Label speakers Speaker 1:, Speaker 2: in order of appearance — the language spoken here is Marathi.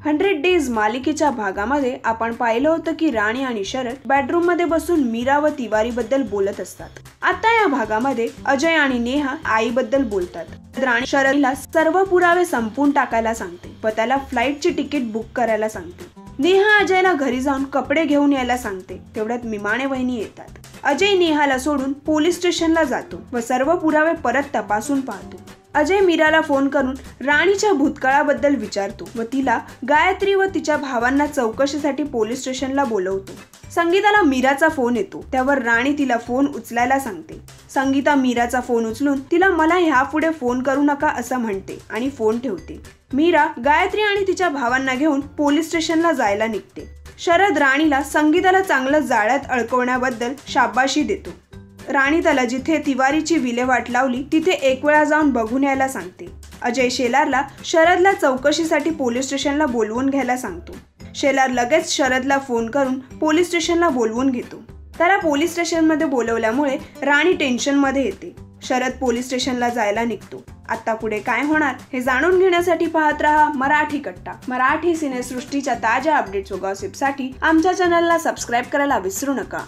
Speaker 1: 100 डेज मालिकेच्या भागामध्ये आपण पाहिलं होतं की राणी आणि शरद बेडरूम मध्ये बसून मीरा व तिवारी बद्दल बोलत असतात। आता या भागामध्ये अजय आणि नेहा आईबद्दल बोलतात। राणी शरदला सर्व पुरावे संपवून टाकायला सांगते व त्याला फ्लाईटची तिकीट बुक करायला सांगते। नेहा अजयला घरी जाऊन कपडे घेऊन यायला सांगते। तेवढ्यात मिमाणे वहिनी येतात। अजय नेहाला सोडून पोलीस स्टेशनला जातो व सर्व पुरावे परत तपासून पाहतो। अजय मीराला फोन करून राणीच्या भूतकाळाबद्दल विचारतो व तिला गायत्री व तिच्या भावांना चौकशीसाठी पोलीस स्टेशनला बोलवतो। संगीताला मीराचा फोन येतो, त्यावर राणी तिला फोन उचलायला सांगते। संगीता मीराचा फोन उचलून तिला मला ह्यापुढे फोन करू नका असं म्हणते आणि फोन ठेवते। मीरा गायत्री आणि तिच्या भावांना घेऊन पोलीस स्टेशनला जायला निघते। शरद राणीला संगीताला चांगलं जाळ्यात अडकवण्याबद्दल शाबाशी देतो। राणी त्याला जिथे तिवारीची विल्हेवाट लावली तिथे एक वेळा जाऊन बघून यायला सांगते। अजय शेलारला शरदला चौकशीसाठी पोलीस स्टेशनला बोलवून घ्यायला सांगतो। शेलार लगेच शरदला फोन करून पोलीस स्टेशनला बोलवून घेतो। त्याला पोलीस स्टेशनमध्ये बोलवल्यामुळे राणी टेन्शनमध्ये येते। शरद पोलीस स्टेशनला जायला निघतो। आता पुढे काय होणार हे जाणून घेण्यासाठी पाहत रहा मराठी कट्टा। मराठी सिनेसृष्टीच्या ताज्या अपडेट्स व गॉसिपसाठी आमच्या चॅनलला सबस्क्राईब करायला विसरू नका।